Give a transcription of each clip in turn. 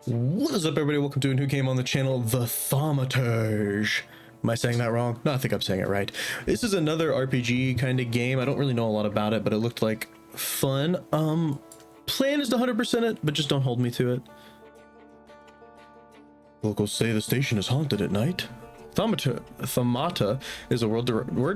What is up, everybody? Welcome to a new game on the channel, the Thaumaturge. Am I saying that wrong? No, I think I'm saying it right. This is another RPG kind of game. I don't really know a lot about it, but it looked like fun. Plan is to 100% it, but just don't hold me to it. Locals say the station is haunted at night. Thaumata is a word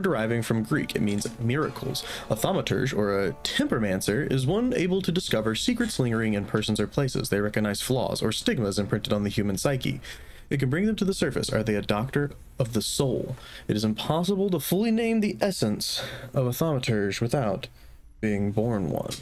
deriving from Greek. It means miracles. A thaumaturge, or a tempermancer, is one able to discover secrets lingering in persons or places. They recognize flaws or stigmas imprinted on the human psyche. It can bring them to the surface. Are they a doctor of the soul? It is impossible to fully name the essence of a thaumaturge without being born one.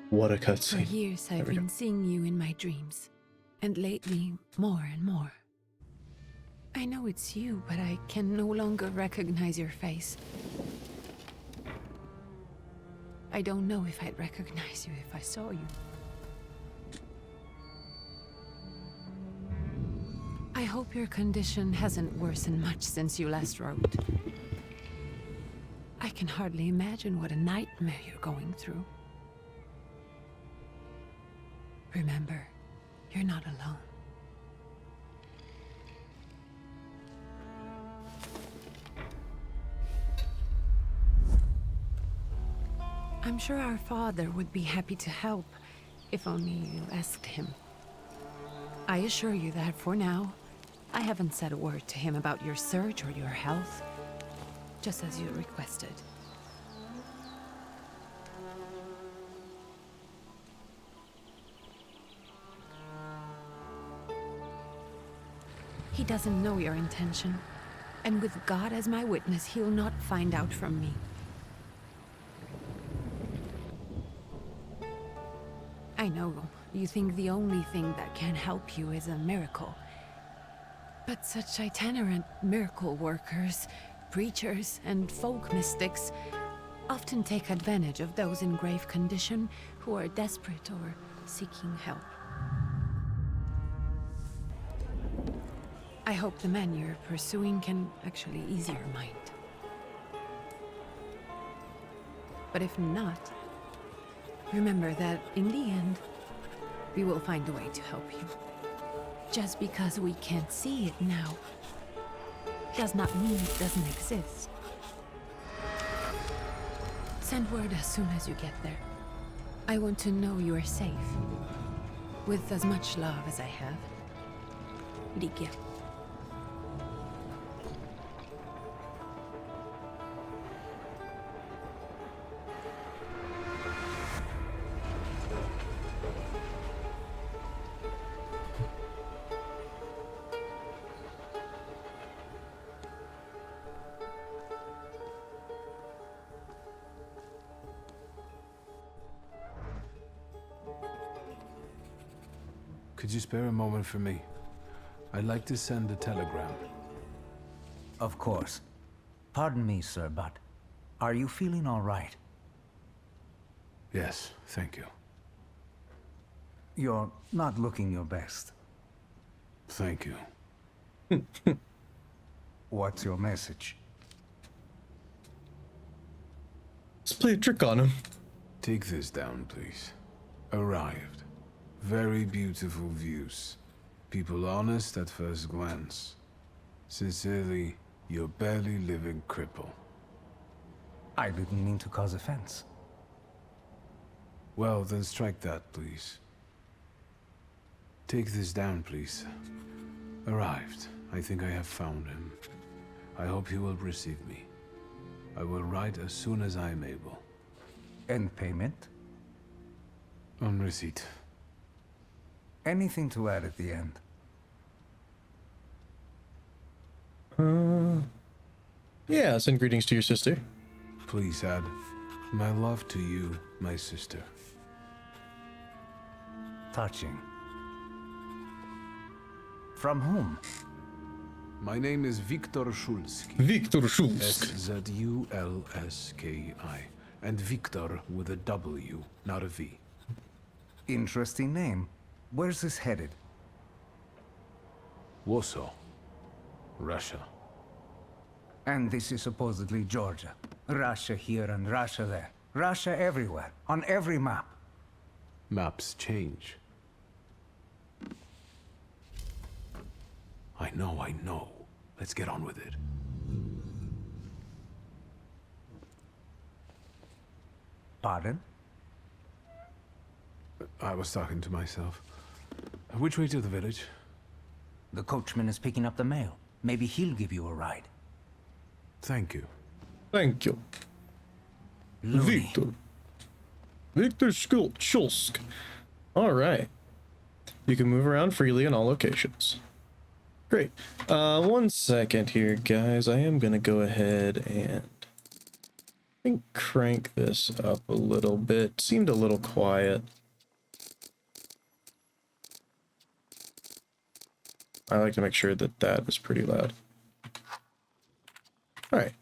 What a cutscene. For years I've been seeing you in my dreams, and lately more and more. I know it's you, but I can no longer recognize your face. I don't know if I'd recognize you if I saw you. I hope your condition hasn't worsened much since you last wrote. I can hardly imagine what a nightmare you're going through. Remember, you're not alone. I'm sure our father would be happy to help, if only you asked him. I assure you that for now, I haven't said a word to him about your search or your health, just as you requested. He doesn't know your intention, and with God as my witness, he'll not find out from me. I know you think the only thing that can help you is a miracle. But such itinerant miracle workers, preachers, and folk mystics often take advantage of those in grave condition who are desperate or seeking help. I hope the man you're pursuing can actually ease your mind. But if not, remember that in the end, we will find a way to help you. Just because we can't see it now, does not mean it doesn't exist. Send word as soon as you get there. I want to know you are safe. With as much love as I have. Ligia. Could you spare a moment for me? I'd like to send a telegram. Of course. Pardon me, sir, but are you feeling all right? Yes, thank you. You're not looking your best. Thank you. What's your message? Let's play a trick on him. Take this down, please. Arrived. Very beautiful views. People honest at first glance. Sincerely, your barely living cripple. I didn't mean to cause offense. Well, then strike that, please. Take this down, please. Arrived. I think I have found him. I hope he will receive me. I will write as soon as I am able. And payment? On receipt. Anything to add at the end? Yeah, send greetings to your sister. Please add, my love to you, my sister. Touching. From whom? My name is Wiktor Szulski. Wiktor Szulski. S-Z-U-L-S-K-I. And Victor with a W, not a V. Interesting name. Where's this headed? Warsaw. Russia. And this is supposedly Georgia. Russia here and Russia there. Russia everywhere, on every map. Maps change. I know. Let's get on with it. Pardon? I was talking to myself. Which way to the village? The coachman is picking up the mail. Maybe he'll give you a ride. Thank you. Thank you. Looney. Wiktor Szulski. All right. You can move around freely in all locations. Great. 1 second here, guys. I am going to go ahead and I think crank this up a little bit. Seemed a little quiet. I like to make sure that that is pretty loud. All right.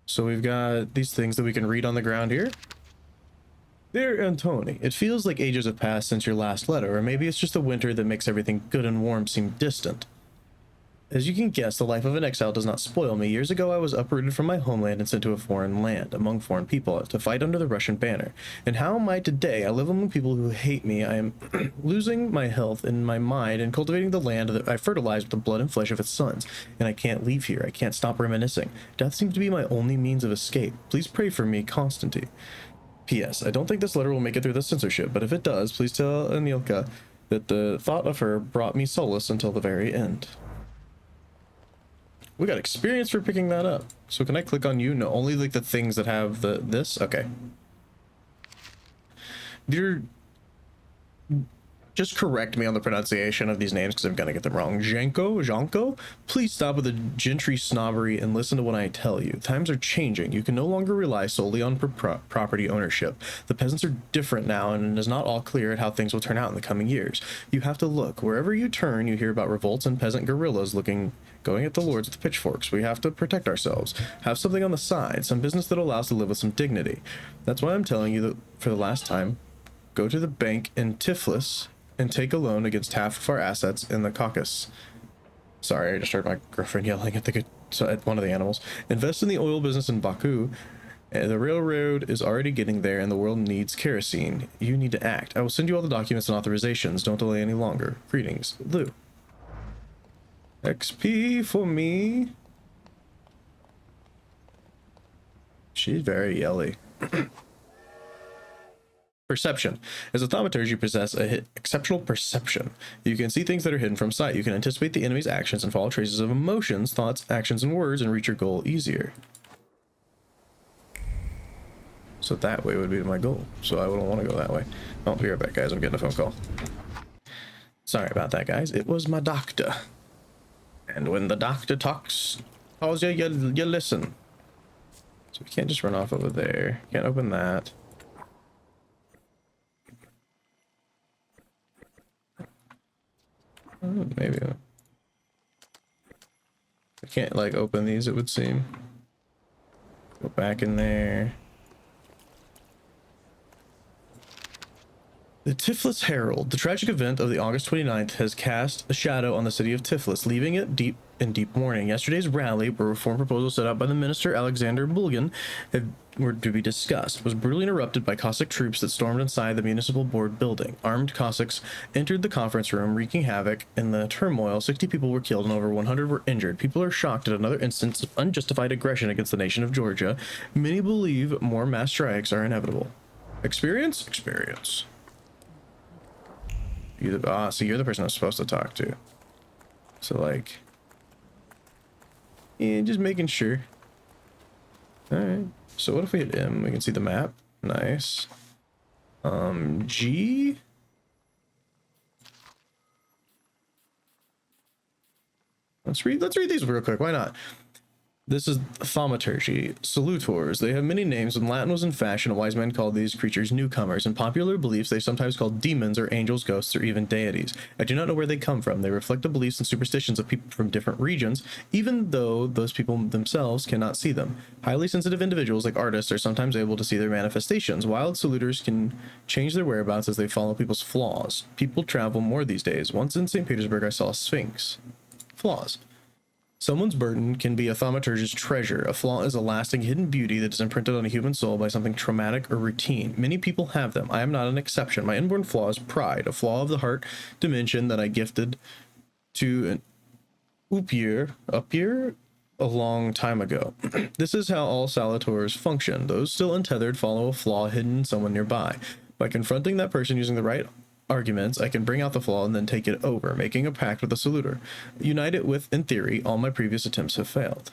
So we've got these things that we can read on the ground here. Dear Antoni, it feels like ages have passed since your last letter, or maybe it's just the winter that makes everything good and warm seem distant. As you can guess, the life of an exile does not spoil me. Years ago, I was uprooted from my homeland and sent to a foreign land, among foreign people, to fight under the Russian banner. And how am I today? I live among people who hate me. I am losing my health and my mind and cultivating the land that I fertilized with the blood and flesh of its sons. And I can't leave here. I can't stop reminiscing. Death seems to be my only means of escape. Please pray for me, Constantine. P.S. I don't think this letter will make it through the censorship, but if it does, please tell Anilka that the thought of her brought me solace until the very end. We got experience for picking that up. So can I click on you? No, only like the things that have this? Okay. Dear... Just correct me on the pronunciation of these names because I'm gonna get them wrong. Janko? Please stop with the gentry snobbery and listen to what I tell you. Times are changing. You can no longer rely solely on property ownership. The peasants are different now, and it is not all clear at how things will turn out in the coming years. You have to look. Wherever you turn, you hear about revolts and peasant guerrillas going at the lords with pitchforks. We have to protect ourselves. Have something on the side, some business that allows us to live with some dignity. That's why I'm telling you that for the last time, go to the bank in Tiflis and take a loan against half of our assets in the Caucasus. Sorry, I just heard my girlfriend yelling at at one of the animals. Invest in the oil business in Baku. The railroad is already getting there and the world needs kerosene. You need to act. I will send you all the documents and authorizations. Don't delay any longer. Greetings, Lou. XP for me. She's very yelly. Perception. As a thaumaturge, you possess exceptional perception. You can see things that are hidden from sight. You can anticipate the enemy's actions and follow traces of emotions, thoughts, actions, and words and reach your goal easier. So that way would be my goal. So I wouldn't want to go that way. Oh, be right back, guys. I'm getting a phone call. Sorry about that, guys. It was my doctor. And when the doctor calls you, you listen. So we can't just run off over there. Can't open that. Maybe I can't like open these, it would seem. Go back in there. The Tiflis Herald. The tragic event of the August 29th has cast a shadow on the city of Tiflis, leaving it in deep mourning. Yesterday's rally, where reform proposals set out by the minister Alexander Bulgin were to be discussed, was brutally interrupted by Cossack troops that stormed inside the municipal board building. Armed Cossacks entered the conference room, wreaking havoc. In the turmoil, 60 people were killed and over 100 were injured. People are shocked at another instance of unjustified aggression against the nation of Georgia. Many believe more mass strikes are inevitable. Experience? Experience. So you're the person I'm supposed to talk to. So like, yeah, just making sure. All right. So what if we hit M? We can see the map. Nice. G. Let's read these real quick. Why not? This is thaumaturgy. Salutors. They have many names. When Latin was in fashion, a wise man called these creatures newcomers. In popular beliefs, they sometimes called demons or angels, ghosts, or even deities. I do not know where they come from. They reflect the beliefs and superstitions of people from different regions, even though those people themselves cannot see them. Highly sensitive individuals, like artists, are sometimes able to see their manifestations. Wild salutors can change their whereabouts as they follow people's flaws. People travel more these days. Once in St. Petersburg, I saw a sphinx. Flaws. Someone's burden can be a thaumaturge's treasure. A flaw is a lasting hidden beauty that is imprinted on a human soul by something traumatic or routine. Many people have them. I am not an exception. My inborn flaw is pride, a flaw of the heart dimension that I gifted to an upir a long time ago. This is how all salutors function. Those still untethered follow a flaw hidden in someone nearby. By confronting that person using the right arguments, I can bring out the flaw and then take it over, making a pact with the salutor. Unite it with, in theory, all my previous attempts have failed.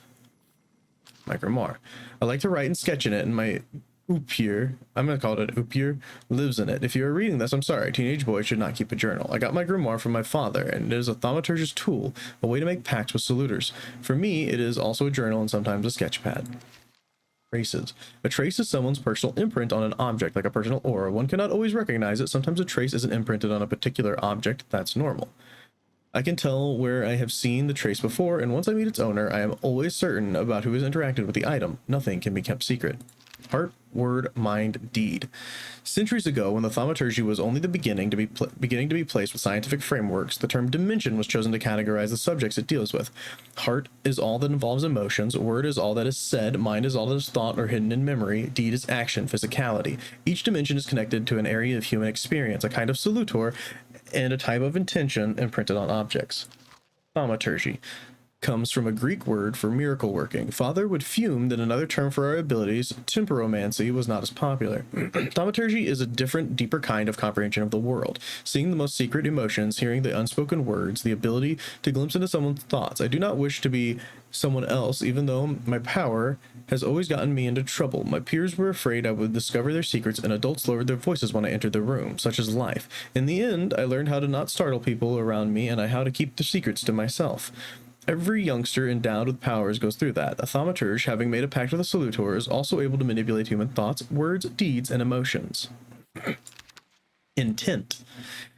My grimoire. I like to write and sketch in it, and my upir, I'm going to call it an upir, lives in it. If you are reading this, I'm sorry. Teenage boys should not keep a journal. I got my grimoire from my father, and it is a thaumaturge's tool, a way to make pacts with salutors. For me, it is also a journal and sometimes a sketch pad. Traces. A trace is someone's personal imprint on an object, like a personal aura. One cannot always recognize it. Sometimes a trace isn't imprinted on a particular object. That's normal. I can tell where I have seen the trace before, and once I meet its owner, I am always certain about who has interacted with the item. Nothing can be kept secret. Heart, word, mind, deed. Centuries ago, when the thaumaturgy was only the beginning to be placed with scientific frameworks, the term dimension was chosen to categorize the subjects it deals with. Heart is all that involves emotions, word is all that is said, mind is all that is thought or hidden in memory, deed is action, physicality. Each dimension is connected to an area of human experience, a kind of salutor, and a type of intention imprinted on objects. Thaumaturgy comes from a Greek word for miracle working. Father would fume that another term for our abilities, temperomancy, was not as popular. Thaumaturgy is a different, deeper kind of comprehension of the world. Seeing the most secret emotions, hearing the unspoken words, the ability to glimpse into someone's thoughts. I do not wish to be someone else, even though my power has always gotten me into trouble. My peers were afraid I would discover their secrets, and adults lowered their voices when I entered the room, such as life. In the end, I learned how to not startle people around me, and how to keep the secrets to myself. Every youngster endowed with powers goes through that. A thaumaturge, having made a pact with a salutor, is also able to manipulate human thoughts, words, deeds, and emotions. Intent.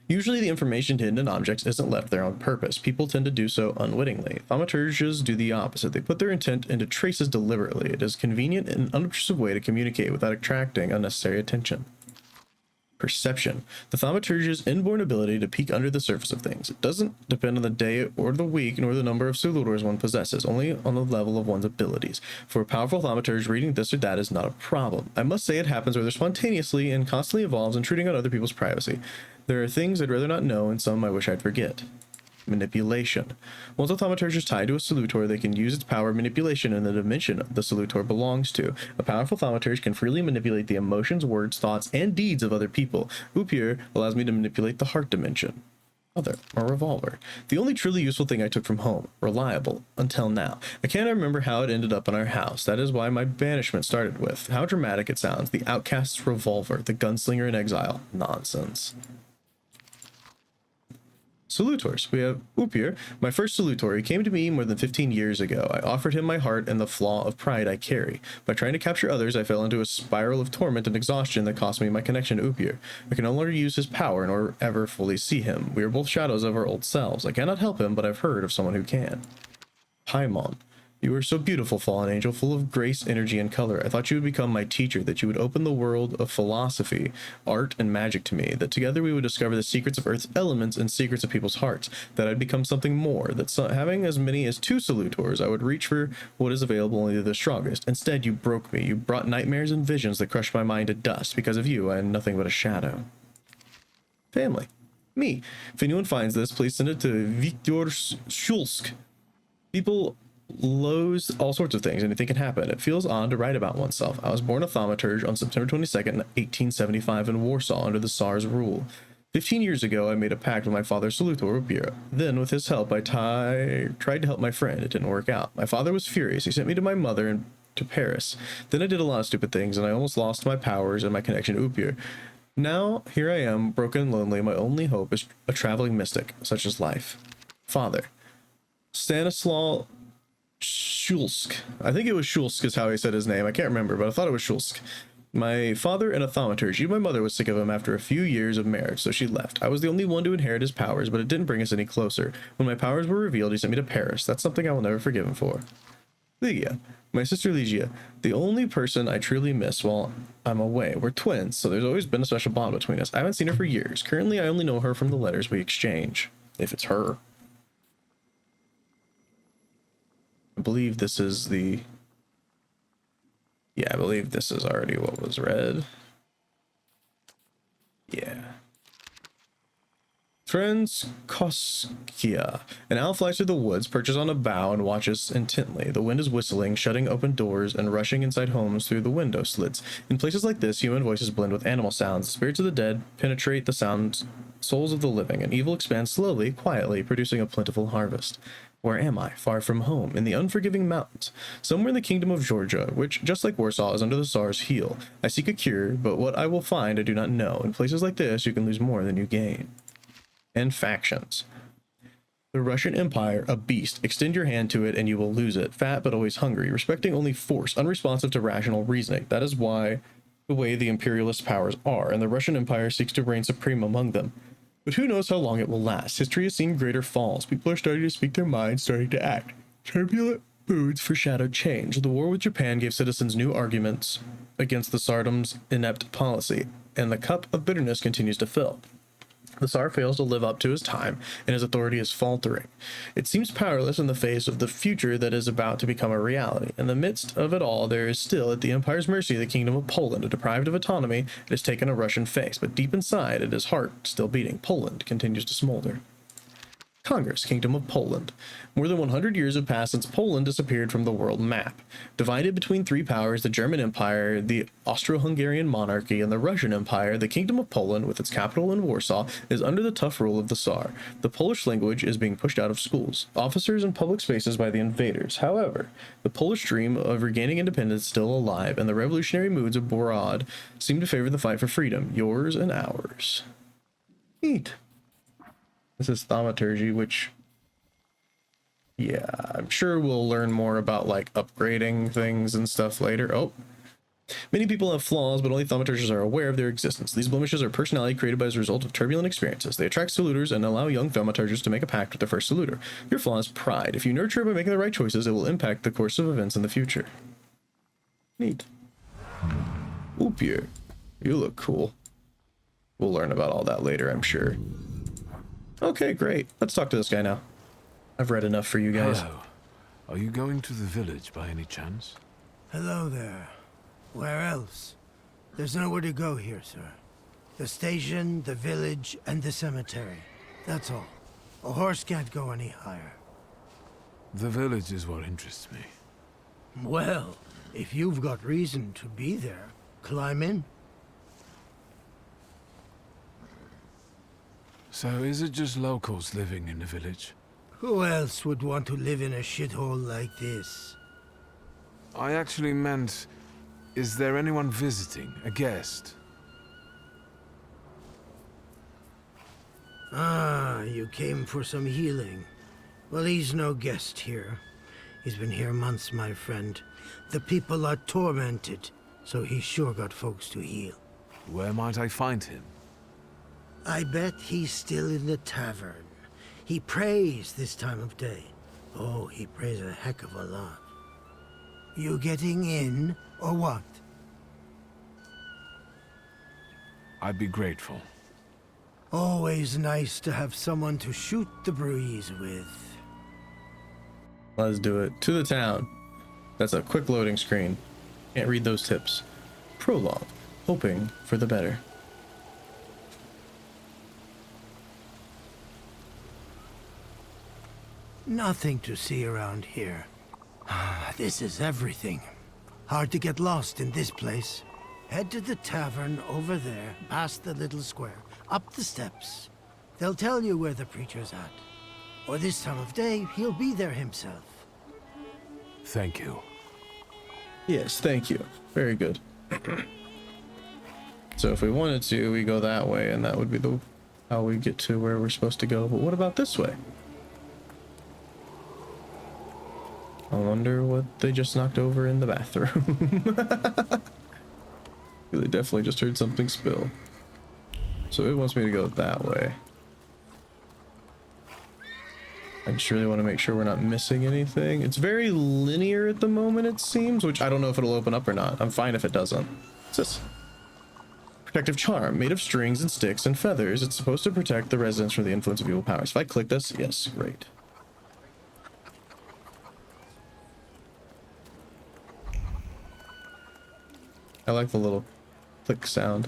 Usually the information hidden in objects isn't left there on purpose. People tend to do so unwittingly. Thaumaturges do the opposite. They put their intent into traces deliberately. It is a convenient and unobtrusive way to communicate without attracting unnecessary attention. Perception. The thaumaturge's inborn ability to peek under the surface of things. It doesn't depend on the day or the week, nor the number of salutors one possesses, only on the level of one's abilities. For a powerful thaumaturge, reading this or that is not a problem. I must say it happens rather spontaneously and constantly evolves, intruding on other people's privacy. There are things I'd rather not know, and some I wish I'd forget. Manipulation. Once a thaumaturge is tied to a salutor, they can use its power of manipulation in the dimension the salutor belongs to. A powerful thaumaturge can freely manipulate the emotions, words, thoughts, and deeds of other people. Upir allows me to manipulate the heart dimension. Other, or revolver. The only truly useful thing I took from home. Reliable. Until now. I can't remember how it ended up in our house. That is why my banishment started with. How dramatic it sounds. The outcast's revolver. The gunslinger in exile. Nonsense. Salutors. We have Upir, my first salutor. He came to me more than 15 years ago. I offered him my heart and the flaw of pride I carry. By trying to capture others, I fell into a spiral of torment and exhaustion that cost me my connection to Upir. I can no longer use his power nor ever fully see him. We are both shadows of our old selves. I cannot help him, but I've heard of someone who can. Paimon. You are so beautiful, fallen angel, full of grace, energy, and color. I thought you would become my teacher, that you would open the world of philosophy, art, and magic to me, that together we would discover the secrets of Earth's elements and secrets of people's hearts, that I'd become something more, that having as many as 2 salutors, I would reach for what is available only to the strongest. Instead, you broke me. You brought nightmares and visions that crushed my mind to dust. Because of you, I am nothing but a shadow. Family. Me. If anyone finds this, please send it to Wiktor Szulski. People loathes all sorts of things. Anything can happen. It feels odd to write about oneself. I was born a thaumaturge on September 22nd, 1875 in Warsaw under the Tsar's rule. 15 years ago, I made a pact with my father, Salutor Upira. Then, with his help, I tried to help my friend. It didn't work out. My father was furious. He sent me to my mother and to Paris. Then I did a lot of stupid things, and I almost lost my powers and my connection to Upir. Now, here I am, broken and lonely. My only hope is a traveling mystic, such as life. Father. Stanislaw Szulsk. I think it was Szulsk is how he said his name. I can't remember, but I thought it was Szulsk. My father and a thaumaturge. My mother was sick of him after a few years of marriage, so she left. I was the only one to inherit his powers, but it didn't bring us any closer. When my powers were revealed, he sent me to Paris. That's something I will never forgive him for. Ligia. My sister Ligia. The only person I truly miss while I'm away. We're twins, so there's always been a special bond between us. I haven't seen her for years. Currently, I only know her from the letters we exchange. If it's her. I believe this is the... Yeah, I believe this is already what was read. Yeah. Friends Koskia. An owl flies through the woods, perches on a bough, and watches intently. The wind is whistling, shutting open doors, and rushing inside homes through the window slits. In places like this, human voices blend with animal sounds. The spirits of the dead penetrate the souls of the living, and evil expands slowly, quietly, producing a plentiful harvest. Where am I? Far from home, in the unforgiving mountains, somewhere in the kingdom of Georgia, which, just like Warsaw, is under the Tsar's heel. I seek a cure, but what I will find I do not know. In places like this, you can lose more than you gain. And factions. The Russian Empire, a beast. Extend your hand to it and you will lose it. Fat but always hungry, respecting only force, unresponsive to rational reasoning. That is why the way the imperialist powers are, and the Russian Empire seeks to reign supreme among them. But who knows how long it will last? History has seen greater falls. People are starting to speak their minds, starting to act. Turbulent moods foreshadowed change. The war with Japan gave citizens new arguments against the Tsardom's inept policy, and the cup of bitterness continues to fill. The Tsar fails to live up to his time, and his authority is faltering. It seems powerless in the face of the future that is about to become a reality. In the midst of it all, there is still, at the Empire's mercy, the Kingdom of Poland. Deprived of autonomy, it has taken a Russian face, but deep inside, it is heart still beating. Poland continues to smolder. Congress, Kingdom of Poland. More than 100 years have passed since Poland disappeared from the world map. Divided between three powers, the German Empire, the Austro-Hungarian monarchy, and the Russian Empire, the Kingdom of Poland, with its capital in Warsaw, is under the tough rule of the Tsar. The Polish language is being pushed out of schools, officers, and public spaces by the invaders. However, the Polish dream of regaining independence is still alive, and the revolutionary moods abroad seem to favor the fight for freedom, yours and ours. Neat. This is thaumaturgy, which, yeah, I'm sure we'll learn more about, like, upgrading things and stuff later. Oh, many people have flaws, but only thaumaturges are aware of their existence. These blemishes are personality created by as a result of turbulent experiences. They attract salutors and allow young thaumaturges to make a pact with their first salutor. Your flaw is pride. If you nurture it by making the right choices, it will impact the course of events in the future. Neat. Oopier, you look cool. We'll learn about all that later, I'm sure. Okay, great. Let's talk to this guy now. I've read enough for you guys. Hello. Are you going to the village by any chance? Hello there. Where else? There's nowhere to go here, sir. The station, the village, and the cemetery. That's all. A horse can't go any higher. The village is what interests me. Well, if you've got reason to be there, climb in. So is it just locals living in the village? Who else would want to live in a shithole like this? I actually meant, is there anyone visiting, a guest? Ah, you came for some healing. Well, he's no guest here. He's been here months, my friend. The people are tormented, so he's sure got folks to heal. Where might I find him? I bet he's still in the tavern. He prays this time of day. Oh, he prays a heck of a lot. You getting in, or what? I'd be grateful. Always nice to have someone to shoot the breeze with. Let's do it. To the town. That's a quick loading screen. Can't read those tips. Prologue. Hoping for the better. Nothing to see around here. This is everything. Hard to get lost in this place. Head to the tavern over there, past the little square, up the steps. They'll tell you where the preacher's at. Or this time of day, he'll be there himself. Thank you. Yes, thank you. Very good. So if we wanted to, we go that way, and that would be the how we get to where we're supposed to go. But what about this way? I wonder what they just knocked over in the bathroom. They definitely just heard something spill. So it wants me to go that way. I just really want to make sure we're not missing anything. It's very linear at the moment, it seems, which I don't know if it'll open up or not. I'm fine if it doesn't. What's this? Protective charm, made of strings and sticks and feathers. It's supposed to protect the residents from the influence of evil powers. If I click this, yes, great. I like the little click sound.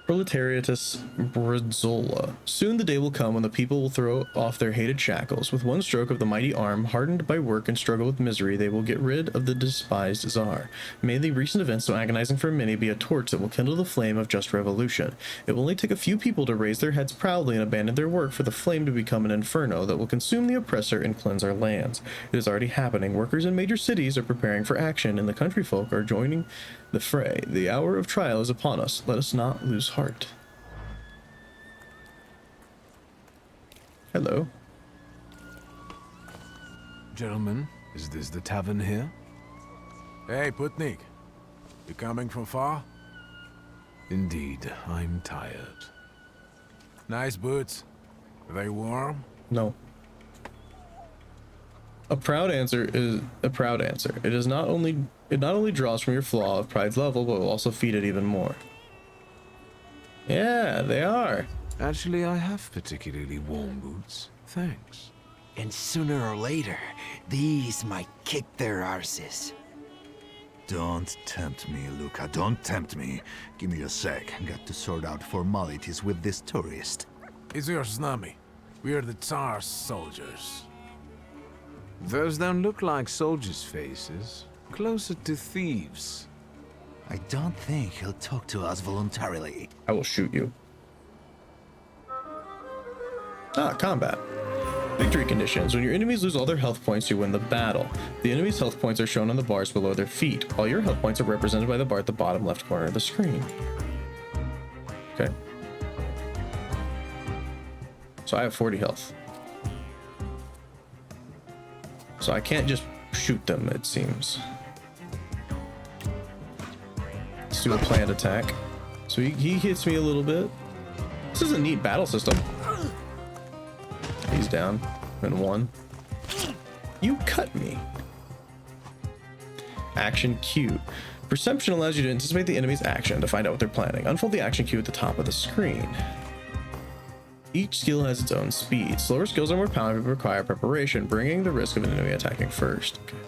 Proletariatus Brazzola. Soon the day will come when the people will throw off their hated shackles. With one stroke of the mighty arm, hardened by work and struggle with misery, they will get rid of the despised Tsar. May the recent events, so agonizing for many, be a torch that will kindle the flame of just revolution. It will only take a few people to raise their heads proudly and abandon their work for the flame to become an inferno that will consume the oppressor and cleanse our lands. It is already happening. Workers in major cities are preparing for action, and the country folk are joining the fray. The hour of trial is upon us. Let us not lose heart. Hello. Gentlemen, is this the tavern here? Hey, Putnik. You coming from far? Indeed, I'm tired. Nice boots. Are they warm? No. A proud answer is a proud answer. It not only draws from your flaw of pride's level, but will also feed it even more. Yeah, they are. Actually, I have particularly warm boots. Thanks. And sooner or later, these might kick their arses. Don't tempt me, Luca. Don't tempt me. Give me a sec. Got to sort out formalities with this tourist. It's your Znami. We are the Tsar's soldiers. Those don't look like soldiers' faces. Closer to thieves. I don't think he'll talk to us voluntarily. I will shoot you. Ah, combat. Victory conditions. When your enemies lose all their health points, you win the battle. The enemy's health points are shown on the bars below their feet, while your health points are represented by the bar at the bottom left corner of the screen. Okay. So I have 40 health. So I can't just shoot them, it seems. Let's do a planned attack. So he hits me a little bit. This is a neat battle system. He's down. And one. You cut me. Action Q. Perception allows you to anticipate the enemy's action to find out what they're planning. Unfold the action queue at the top of the screen. Each skill has its own speed. Slower skills are more powerful but require preparation, bringing the risk of an enemy attacking first. Okay.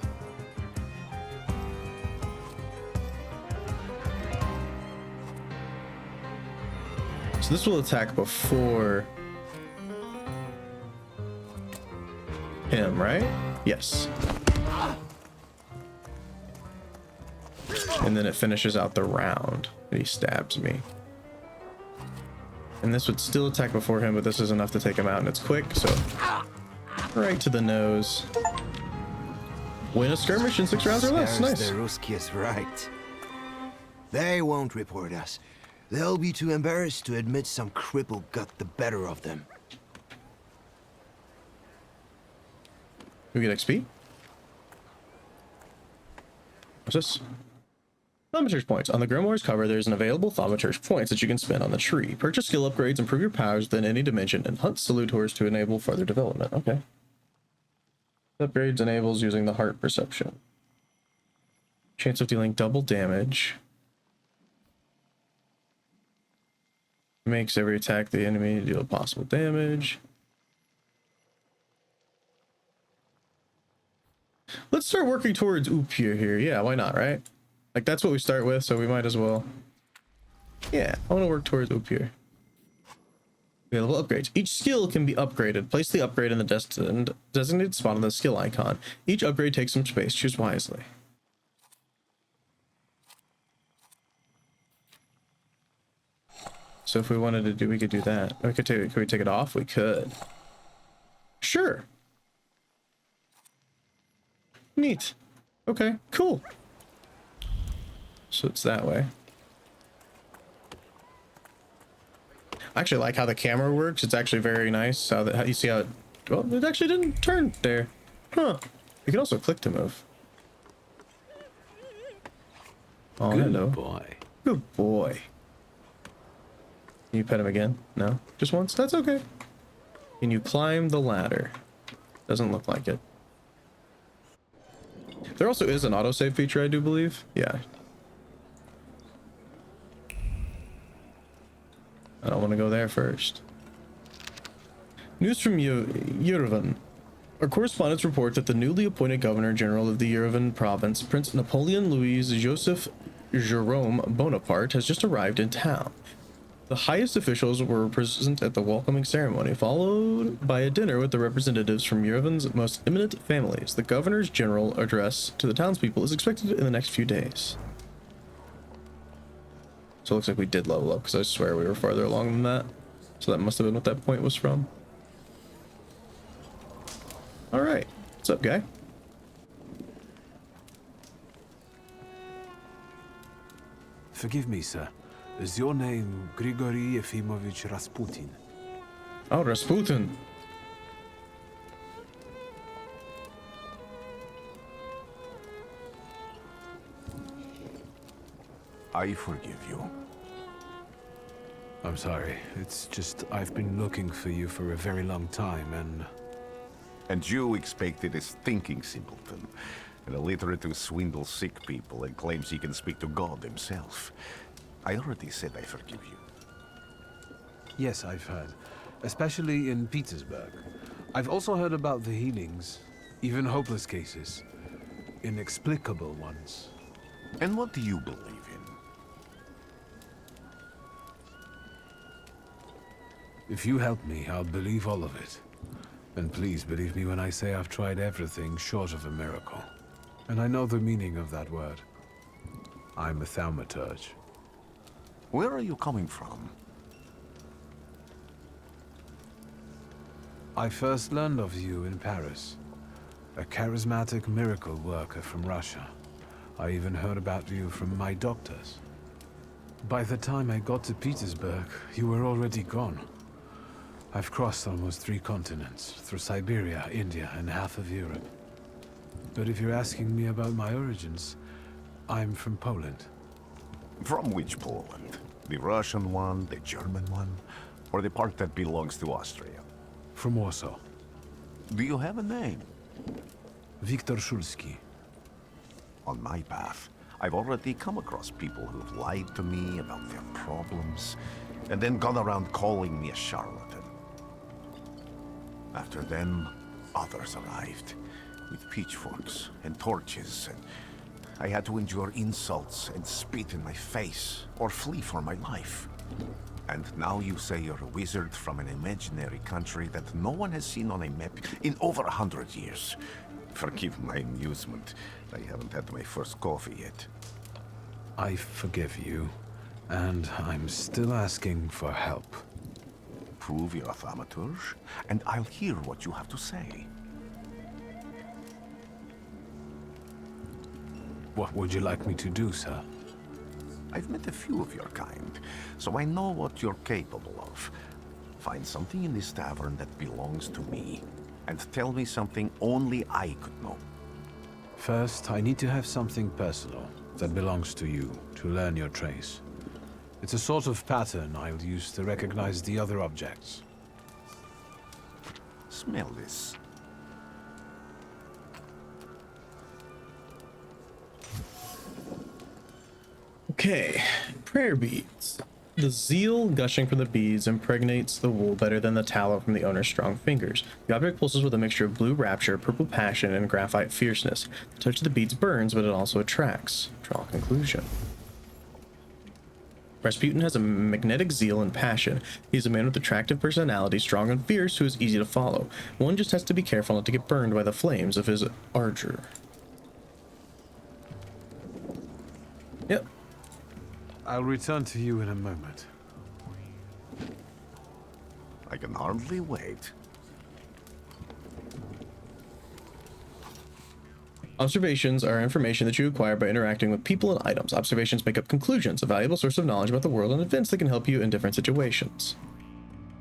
So this will attack before him, right? Yes. And then it finishes out the round. And he stabs me. And this would still attack before him, but this is enough to take him out, and it's quick, so right to the nose. Win a skirmish in 6 rounds or less. Nice. The Ruski is right. They won't report us. They'll be too embarrassed to admit some cripple got the better of them. We get XP. What's this? Thaumaturge points. On the Grimoire's cover, there's an available Thaumaturge points that you can spend on the tree. Purchase skill upgrades, improve your powers within any dimension, and hunt salutors to enable further development. Okay. Upgrades enables using the heart perception. Chance of dealing double damage. Makes every attack the enemy deal possible damage. Let's start working towards Upir here. Yeah, why not, right? Like, that's what we start with, so we might as well. Yeah, I want to work towards Upir. Available upgrades. Each skill can be upgraded. Place the upgrade in the designated spot on the skill icon. Each upgrade takes some space. Choose wisely. So if we wanted to do, we could do that. We could take, could we take it off? We could. Sure. Neat. Okay, cool. So it's that way. I actually like how the camera works. It's actually very nice. How you see how it, well, it actually didn't turn there. Huh. You can also click to move. Oh, Good hello. boy. Good boy. Can you pet him again? No? Just once? That's okay. Can you climb the ladder? Doesn't look like it. There also is an autosave feature, I do believe. Yeah. I don't want to go there first. News from Yerevan. Our correspondents report that the newly appointed Governor General of the Yerevan province, Prince Napoleon Louis Joseph Jerome Bonaparte, has just arrived in town. The highest officials were present at the welcoming ceremony, followed by a dinner with the representatives from Yerevan's most eminent families. The Governor's general address to the townspeople is expected in the next few days. So it looks like we did level up, because I swear we were farther along than that. So that must have been what that point was from. Alright. What's up, guy? Forgive me, sir. Is your name Grigory Yefimovich Rasputin? Oh, Rasputin. I forgive you. I'm sorry. It's just I've been looking for you for a very long time, and... And you expected a thinking simpleton, an illiterate who swindles sick people and claims he can speak to God himself. I already said I forgive you. Yes, I've heard. Especially in Petersburg. I've also heard about the healings, even hopeless cases. Inexplicable ones. And what do you believe in? If you help me, I'll believe all of it. And please believe me when I say I've tried everything short of a miracle. And I know the meaning of that word. I'm a thaumaturge. Where are you coming from? I first learned of you in Paris. A charismatic miracle worker from Russia. I even heard about you from my doctors. By the time I got to Petersburg, you were already gone. I've crossed almost 3 continents, through Siberia, India, and half of Europe. But if you're asking me about my origins, I'm from Poland. From which Poland? The Russian one, the German one, or the part that belongs to Austria? From Warsaw. Do you have a name? Wiktor Szulski. On my path, I've already come across people who've lied to me about their problems, and then gone around calling me a charlatan. After them, others arrived, with pitchforks and torches, and I had to endure insults and spit in my face, or flee for my life. And now you say you're a wizard from an imaginary country that no one has seen on a map in over 100 years. Forgive my amusement. I haven't had my first coffee yet. I forgive you, and I'm still asking for help. Prove you're a thaumaturge, and I'll hear what you have to say. What would you like me to do, sir? I've met a few of your kind, so I know what you're capable of. Find something in this tavern that belongs to me, and tell me something only I could know. First, I need to have something personal that belongs to you to learn your trace. It's a sort of pattern I'll use to recognize the other objects. Smell this. Okay, prayer beads. The zeal gushing from the beads impregnates the wool better than the tallow from the owner's strong fingers. The object pulses with a mixture of blue rapture, purple passion, and graphite fierceness. The touch of the beads burns, but it also attracts. Draw a conclusion. Rasputin has a magnetic zeal and passion. He's a man with attractive personality, strong and fierce, who is easy to follow. One just has to be careful not to get burned by the flames of his ardor. Yep. I'll return to you in a moment. I can hardly wait. Observations are information that you acquire by interacting with people and items. Observations make up conclusions, a valuable source of knowledge about the world and events that can help you in different situations.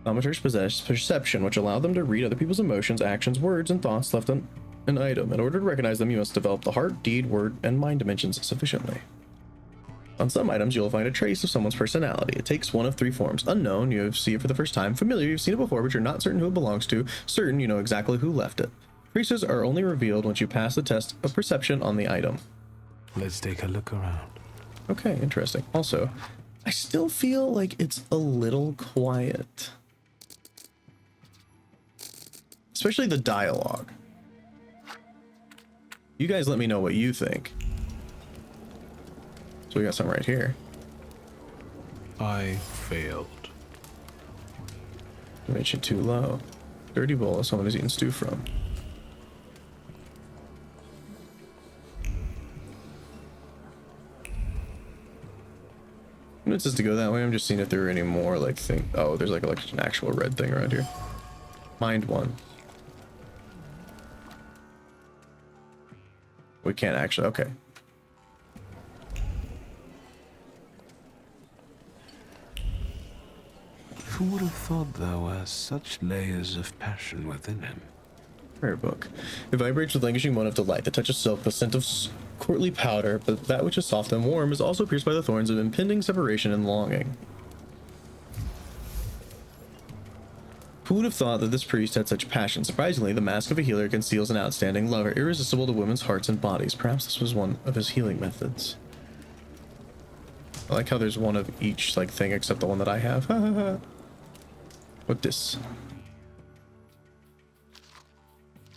Thaumaturges possess perception, which allow them to read other people's emotions, actions, words, and thoughts left an item. In order to recognize them, you must develop the heart, deed, word, and mind dimensions sufficiently. On some items, you'll find a trace of someone's personality. It takes one of three forms. Unknown, you see it for the first time. Familiar, you've seen it before, but you're not certain who it belongs to. Certain, you know exactly who left it. Traces are only revealed once you pass the test of perception on the item. Let's take a look around. Okay, interesting. Also, I still feel like it's a little quiet. Especially the dialogue. You guys let me know what you think. So we got some right here. I failed. Dimension too low. Dirty bowl of someone who's eaten stew from. It says to go that way. I'm just seeing if there are any more like thing. Oh, there's like an actual red thing around here. Mind one. We can't actually. Okay. Who would have thought there were such layers of passion within him? Prayer book. It vibrates with languishing moan of delight. The touch of silk, the scent of courtly powder, but that which is soft and warm is also pierced by the thorns of impending separation and longing. Who would have thought that this priest had such passion? Surprisingly, the mask of a healer conceals an outstanding lover, irresistible to women's hearts and bodies. Perhaps this was one of his healing methods. I like how there's one of each like thing except the one that I have. What this?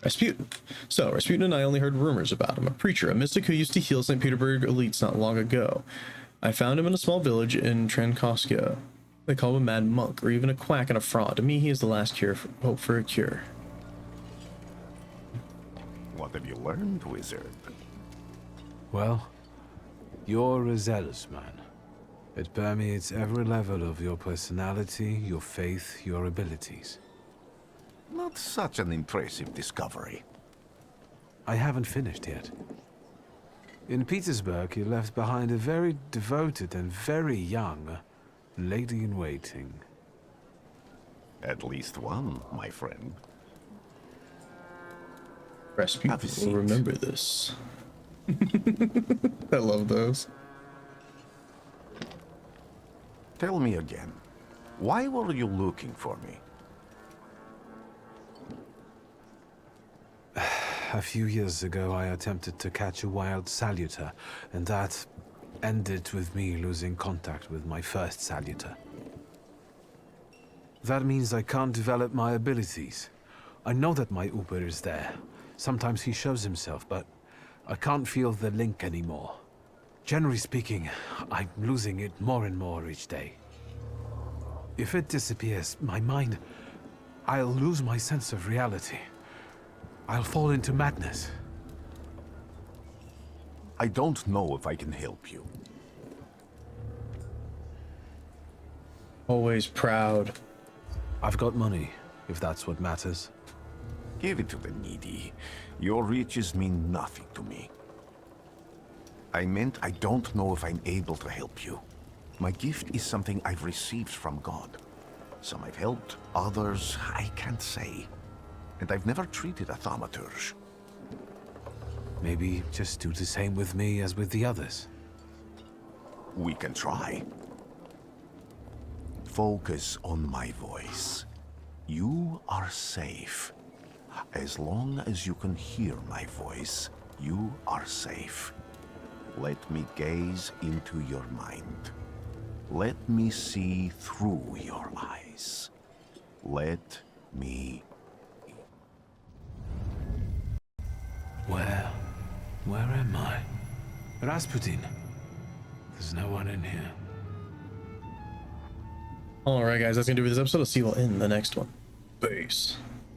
Rasputin. So, Rasputin and I only heard rumors about him. A preacher, a mystic who used to heal St. Petersburg elites not long ago. I found him in a small village in Transcoskia. They call him a mad monk, or even a quack and a fraud. To me, he is the last hope for a cure. What have you learned, wizard? Well, you're a zealous man. It permeates every level of your personality, your faith, your abilities. Not such an impressive discovery. I haven't finished yet. In Petersburg, you left behind a very devoted and very young lady-in-waiting. At least one, my friend. Rasputin will remember this. I love those. Tell me again, why were you looking for me? A few years ago, I attempted to catch a wild salutor, and that ended with me losing contact with my first salutor. That means I can't develop my abilities. I know that my Uber is there. Sometimes he shows himself, but I can't feel the link anymore. Generally speaking, I'm losing it more and more each day. If it disappears, my mind, I'll lose my sense of reality. I'll fall into madness. I don't know if I can help you. Always proud. I've got money, if that's what matters. Give it to the needy. Your riches mean nothing to me. I meant I don't know if I'm able to help you. My gift is something I've received from God. Some I've helped, others I can't say. And I've never treated a thaumaturge. Maybe just do the same with me as with the others. We can try. Focus on my voice. You are safe. As long as you can hear my voice, you are safe. Let me gaze into your mind. Let me see through your eyes. Let me... Where am I? Rasputin. There's no one in here. Alright guys, that's gonna do it for this episode. I'll see you all in the next one. Peace.